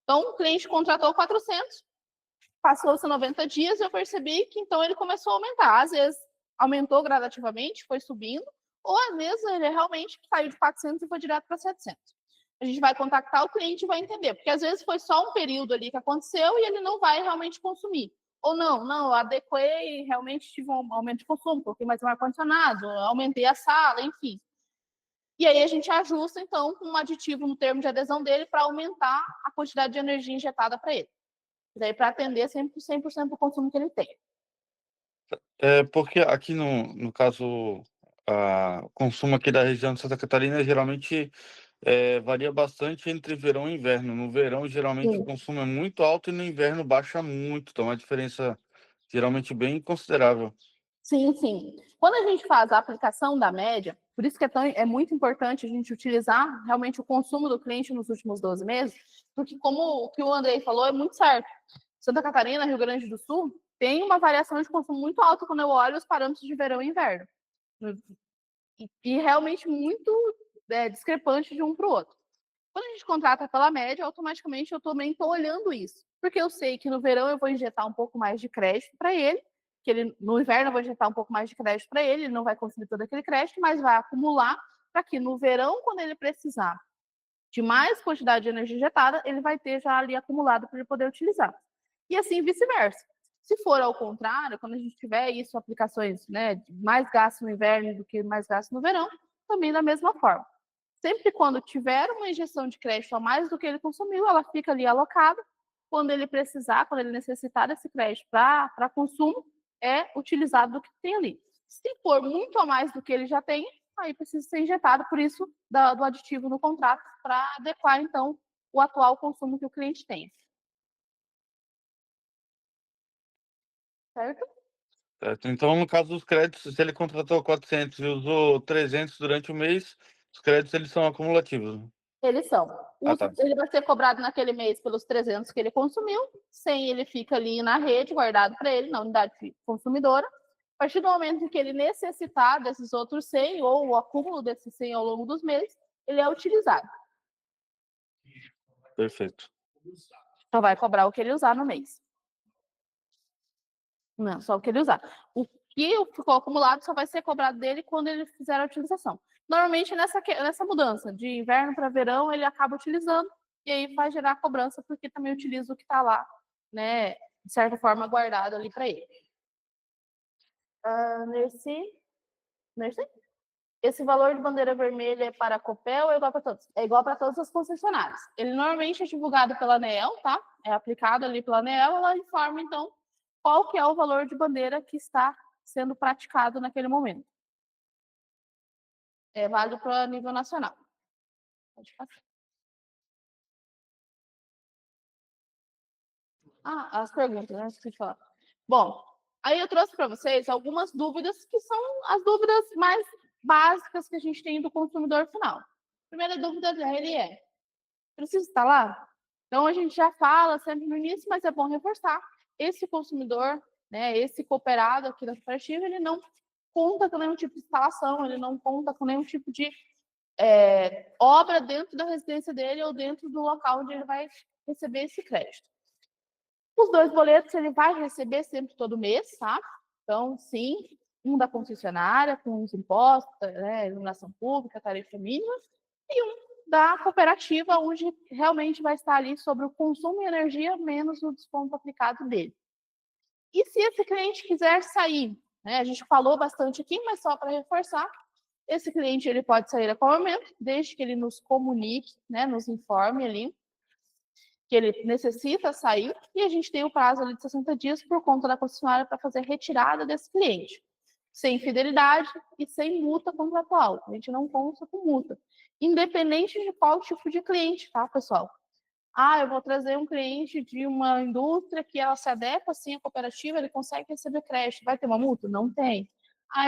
Então, o cliente contratou 400, passou-se 90 dias e eu percebi que então ele começou a aumentar. Às vezes aumentou gradativamente, foi subindo, ou às vezes ele realmente saiu de 400 e foi direto para 700. A gente vai contactar o cliente e vai entender, porque às vezes foi só um período ali que aconteceu e ele não vai realmente consumir. Ou não, eu adequei, realmente tive um aumento de consumo, coloquei mais um ar-condicionado, aumentei a sala, enfim. E aí a gente ajusta, então, com um aditivo no termo de adesão dele para aumentar a quantidade de energia injetada para ele. Daí para atender 100% do consumo que ele tem. Porque aqui no caso, o consumo aqui da região de Santa Catarina geralmente varia bastante entre verão e inverno. No verão, geralmente, o consumo é muito alto e no inverno baixa muito. Então, é uma diferença geralmente bem considerável. Sim, sim. Quando a gente faz a aplicação da média, por isso que é muito importante a gente utilizar realmente o consumo do cliente nos últimos 12 meses, porque como o que o Andrei falou é muito certo. Santa Catarina, Rio Grande do Sul, tem uma variação de consumo muito alta quando eu olho os parâmetros de verão e inverno. E realmente muito discrepante de um para o outro. Quando a gente contrata pela média, automaticamente eu também estou olhando isso. Porque eu sei que no verão eu vou injetar um pouco mais de crédito para ele, que ele no inverno eu vou injetar um pouco mais de crédito para ele, ele não vai consumir todo aquele crédito, mas vai acumular para que no verão, quando ele precisar de mais quantidade de energia injetada, ele vai ter já ali acumulado para ele poder utilizar. E assim vice-versa. Se for ao contrário, quando a gente tiver isso, aplicações, né, mais gasto no inverno do que mais gasto no verão, também da mesma forma. Sempre quando tiver uma injeção de crédito a mais do que ele consumiu, ela fica ali alocada. Quando ele precisar, quando ele necessitar desse crédito para consumo, é utilizado do que tem ali. Se for muito a mais do que ele já tem, aí precisa ser injetado, por isso, do aditivo no contrato, para adequar, então, o atual consumo que o cliente tem. Certo? Certo? Então, no caso dos créditos, se ele contratou 400 e usou 300 durante o mês, os créditos eles são acumulativos, né? Eles são. Tá. Ele vai ser cobrado naquele mês pelos 300 que ele consumiu, 100 ele fica ali na rede, guardado para ele, na unidade consumidora. A partir do momento em que ele necessitar desses outros 100, ou o acúmulo desses 100 ao longo dos meses, ele é utilizado. Perfeito. Só vai cobrar o que ele usar no mês. Não, só o que ele usar. O que ficou acumulado só vai ser cobrado dele quando ele fizer a utilização. Normalmente, nessa mudança de inverno para verão, ele acaba utilizando e aí vai gerar cobrança, porque também utiliza o que está lá, né, de certa forma, guardado ali para ele. Esse valor de bandeira vermelha é para a Copel ou é igual para todos? É igual para todas as concessionárias. Ele normalmente é divulgado pela ANEEL, tá? É aplicado ali pela ANEEL, ela informa, então, qual que é o valor de bandeira que está sendo praticado naquele momento. É válido para nível nacional. Pode passar. As perguntas, né? Esqueci de falar. Bom, aí eu trouxe para vocês algumas dúvidas que são as dúvidas mais básicas que a gente tem do consumidor final. A primeira dúvida dele é: precisa instalar? Então, a gente já fala sempre no início, mas é bom reforçar. Esse consumidor, né, esse cooperado aqui da cooperativa, ele não conta com nenhum tipo de instalação, ele não conta com nenhum tipo de obra dentro da residência dele ou dentro do local onde ele vai receber esse crédito. Os 2 boletos ele vai receber sempre todo mês, tá? Então, sim, um da concessionária, com os impostos, né, iluminação pública, tarifa mínima, e um da cooperativa, onde realmente vai estar ali sobre o consumo de energia menos o desconto aplicado dele. E se esse cliente quiser sair, né, a gente falou bastante aqui, mas só para reforçar, esse cliente ele pode sair a qualquer momento, desde que ele nos comunique, né, nos informe ali que ele necessita sair, e a gente tem o prazo ali de 60 dias por conta da concessionária para fazer retirada desse cliente, sem fidelidade e sem multa contratual. A gente não conta com multa, independente de qual tipo de cliente, tá, pessoal? Eu vou trazer um cliente de uma indústria que ela se adequa assim à cooperativa, ele consegue receber crédito, vai ter uma multa? Não tem.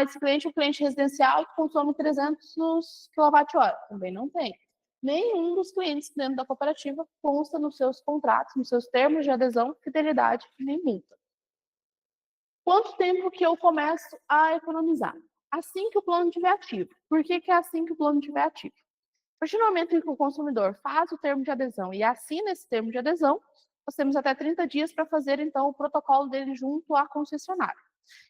Esse cliente é um cliente residencial que consome 300 kWh, também não tem. nenhum dos clientes dentro da cooperativa consta nos seus contratos, nos seus termos de adesão, fidelidade nem multa. Quanto tempo que eu começo a economizar? Assim que o plano estiver ativo. Por que é assim que o plano estiver ativo? A partir do momento em que o consumidor faz o termo de adesão e assina esse termo de adesão, nós temos até 30 dias para fazer, então, o protocolo dele junto à concessionária.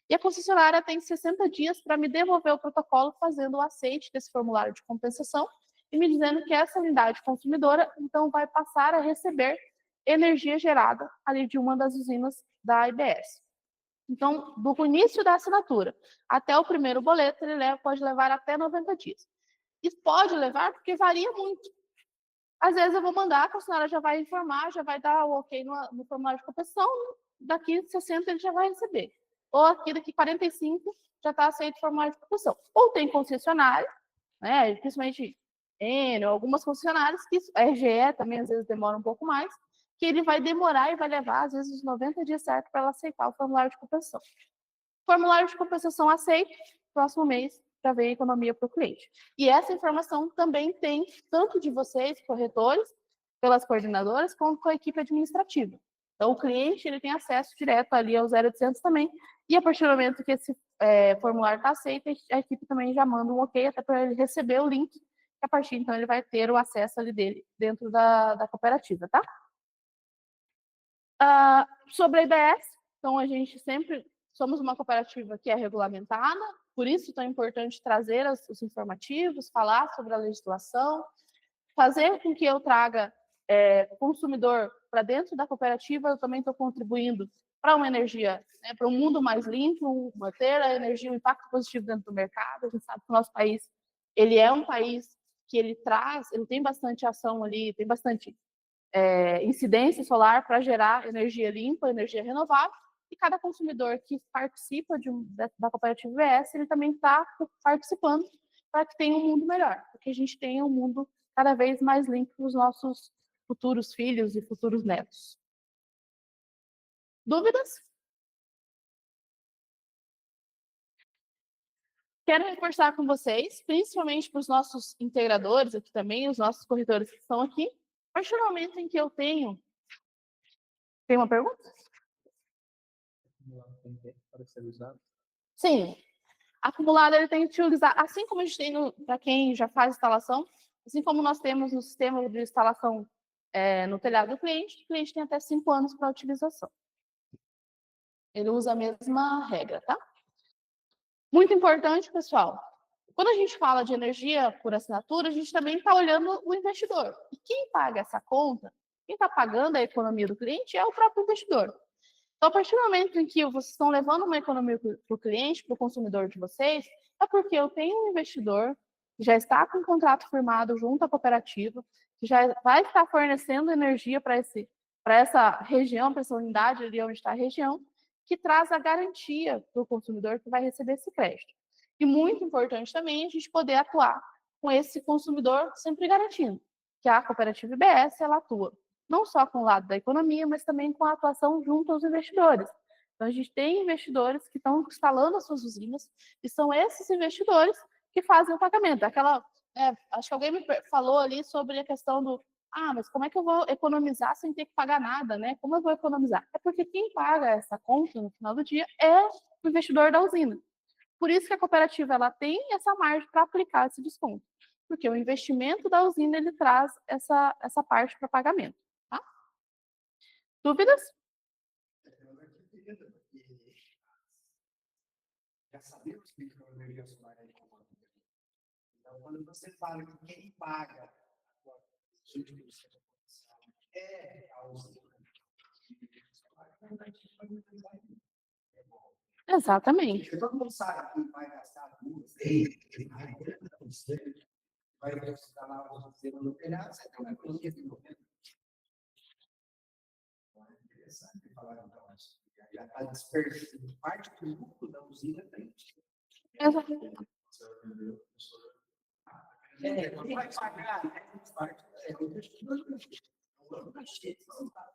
E a concessionária tem 60 dias para me devolver o protocolo fazendo o aceite desse formulário de compensação e me dizendo que essa unidade consumidora, então, vai passar a receber energia gerada ali de uma das usinas da IBS. Então, do início da assinatura até o primeiro boleto, ele pode levar até 90 dias. Isso pode levar porque varia muito. Às vezes eu vou mandar, a concessionária já vai informar, já vai dar o ok no formulário de compensação, daqui 60 ele já vai receber. Ou aqui daqui 45 já está aceito o formulário de compensação. Ou tem concessionária, né, principalmente Enel, algumas concessionárias, que a RGE também às vezes demora um pouco mais, que ele vai demorar e vai levar, às vezes, os 90 dias certos para ela aceitar o formulário de compensação. Formulário de compensação aceito, próximo mês, para ver a economia para o cliente. E essa informação também tem, tanto de vocês, corretores, pelas coordenadoras, quanto com a equipe administrativa. Então, o cliente ele tem acesso direto ali ao 0800 também, e a partir do momento que esse formulário está aceito, a equipe também já manda um ok, até para ele receber o link, que a partir, então, ele vai ter o acesso ali dele dentro da cooperativa, tá? Sobre a IBS, então a gente sempre somos uma cooperativa que é regulamentada, por isso é tão importante trazer os informativos, falar sobre a legislação, fazer com que eu traga consumidor para dentro da cooperativa. Eu também estou contribuindo para uma energia, né, para um mundo mais limpo, manter a energia, um impacto positivo dentro do mercado. A gente sabe que o nosso país ele é um país que ele tem bastante ação ali, tem bastante incidência solar para gerar energia limpa, energia renovável, e cada consumidor que participa da cooperativa IBS, ele também está participando para que tenha um mundo melhor, para que a gente tenha um mundo cada vez mais limpo para os nossos futuros filhos e futuros netos. Dúvidas? Quero reforçar com vocês, principalmente para os nossos integradores aqui também, os nossos corretores que estão aqui, a partir do momento em que eu tenho... Tem uma pergunta? Sim. Acumulador ele tem que utilizar, assim como a gente tem para quem já faz instalação, assim como nós temos no sistema de instalação no telhado do cliente, o cliente tem até 5 anos para utilização. Ele usa a mesma regra, tá? Muito importante, pessoal. Quando a gente fala de energia por assinatura, a gente também está olhando o investidor. E quem paga essa conta, quem está pagando a economia do cliente é o próprio investidor. Então, a partir do momento em que vocês estão levando uma economia para o cliente, para o consumidor de vocês, é porque eu tenho um investidor que já está com um contrato firmado junto à cooperativa, que já vai estar fornecendo energia para essa região, para essa unidade ali onde está a região, que traz a garantia para o consumidor que vai receber esse crédito. E muito importante também a gente poder atuar com esse consumidor sempre garantindo que a cooperativa IBS ela atua não só com o lado da economia, mas também com a atuação junto aos investidores. Então, a gente tem investidores que estão instalando as suas usinas, e são esses investidores que fazem o pagamento. Acho que alguém me falou ali sobre a questão do mas como é que eu vou economizar sem ter que pagar nada, né? Como eu vou economizar? É porque quem paga essa conta no final do dia é o investidor da usina. Por isso que a cooperativa ela tem essa margem para aplicar esse desconto. Porque o investimento da usina ele traz essa parte para pagamento. Tá? Dúvidas? Já sabemos que a energia solar é incomum. Então, quando você fala que quem paga a usina, exatamente. todo mundo sabe que vai gastar 2, 3, vai instalar uma usina no telhado, você tem uma economia de 90%. É interessante falar então isso. Já está dispersando parte do lucro da usina para isso. Exatamente.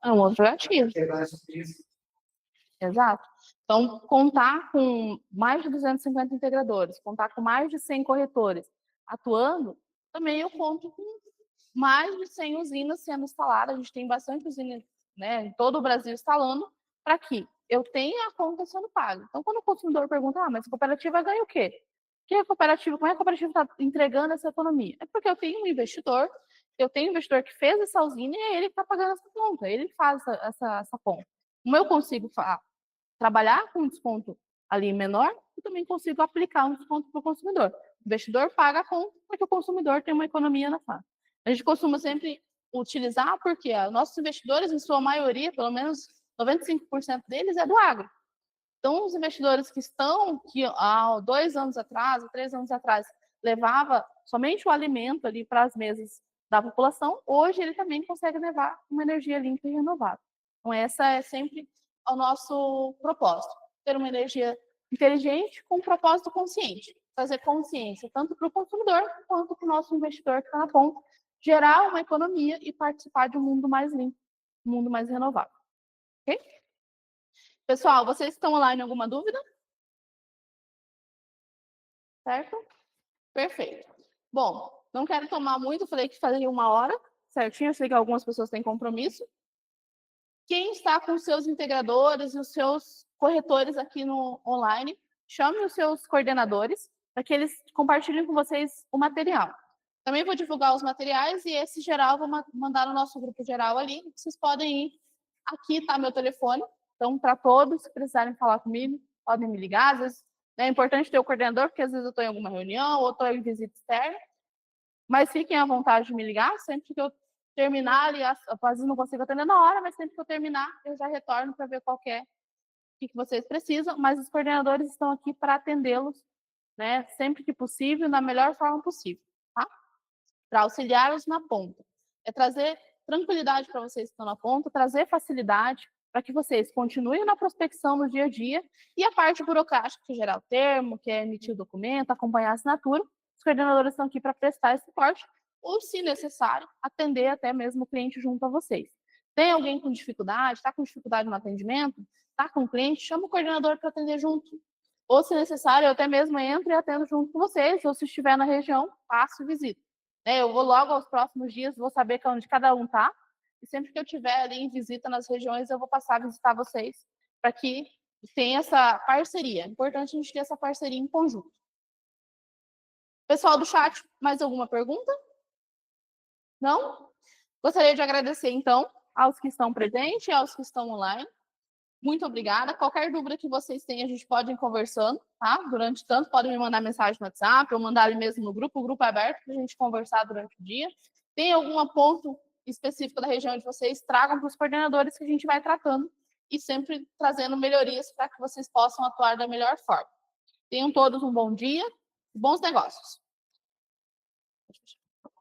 É um outro ativo. Exato. Então, contar com mais de 250 integradores, contar com mais de 100 corretores atuando, também eu conto com mais de 100 usinas sendo instaladas, a gente tem bastante usinas, né, em todo o Brasil instalando, para que eu tenha a conta sendo paga. Então, quando o consumidor pergunta, mas a cooperativa ganha o quê? Como é que a cooperativa está entregando essa economia? É porque eu tenho um investidor que fez essa usina e é ele que está pagando essa conta, ele faz essa conta. Como eu consigo trabalhar com um desconto ali menor, eu também consigo aplicar um desconto para o consumidor. O investidor paga a conta porque o consumidor tem uma economia na fase. A gente costuma sempre utilizar porque nossos investidores, em sua maioria, pelo menos 95% deles, é do agro. Então, os investidores que há 2 anos atrás, 3 anos atrás, levava somente o alimento ali para as mesas da população, hoje ele também consegue levar uma energia limpa e renovável. Então, essa é sempre o nosso propósito, ter uma energia inteligente com um propósito consciente, fazer consciência tanto para o consumidor quanto para o nosso investidor que está na ponta, gerar uma economia e participar de um mundo mais limpo, um mundo mais renovável. Ok? Pessoal, vocês estão online, alguma dúvida? Certo? Perfeito. Bom, não quero tomar muito, falei que faria 1 hora, certinho, eu sei que algumas pessoas têm compromisso. Quem está com os seus integradores e os seus corretores aqui no online, chame os seus coordenadores para que eles compartilhem com vocês o material. Também vou divulgar os materiais e esse geral vou mandar no nosso grupo geral ali. Vocês podem ir. Aqui está meu telefone. Então, para todos, se precisarem falar comigo, podem me ligar. Às vezes é importante ter o coordenador, porque às vezes eu estou em alguma reunião ou estou em visita externa. Mas fiquem à vontade de me ligar. Sempre que eu terminar ali, às vezes não consigo atender na hora, mas sempre que eu terminar, eu já retorno para ver o que vocês precisam. Mas os coordenadores estão aqui para atendê-los, né, sempre que possível, da melhor forma possível, tá? Para auxiliá-los na ponta. É trazer tranquilidade para vocês que estão na ponta, trazer facilidade para que vocês continuem na prospecção no dia a dia e a parte burocrática, que é gerar o termo, que é emitir o documento, acompanhar a assinatura, os coordenadores estão aqui para prestar esse suporte ou, se necessário, atender até mesmo o cliente junto a vocês. Tem alguém com dificuldade, está com dificuldade no atendimento, está com o cliente, chama o coordenador para atender junto. Ou, se necessário, eu até mesmo entro e atendo junto com vocês, ou se estiver na região, passo e visito. Eu vou logo aos próximos dias, vou saber onde cada um está, e sempre que eu estiver ali em visita nas regiões, eu vou passar a visitar vocês, para que tenha essa parceria. É importante a gente ter essa parceria em conjunto. Pessoal do chat, mais alguma pergunta? Não? Gostaria de agradecer, então, aos que estão presentes e aos que estão online. Muito obrigada. Qualquer dúvida que vocês tenham, a gente pode ir conversando, tá? Durante tanto, podem me mandar mensagem no WhatsApp, ou mandar ali mesmo no grupo. O grupo é aberto para a gente conversar durante o dia. Tem algum ponto específico da região de vocês, tragam para os coordenadores que a gente vai tratando e sempre trazendo melhorias para que vocês possam atuar da melhor forma. Tenham todos um bom dia e bons negócios.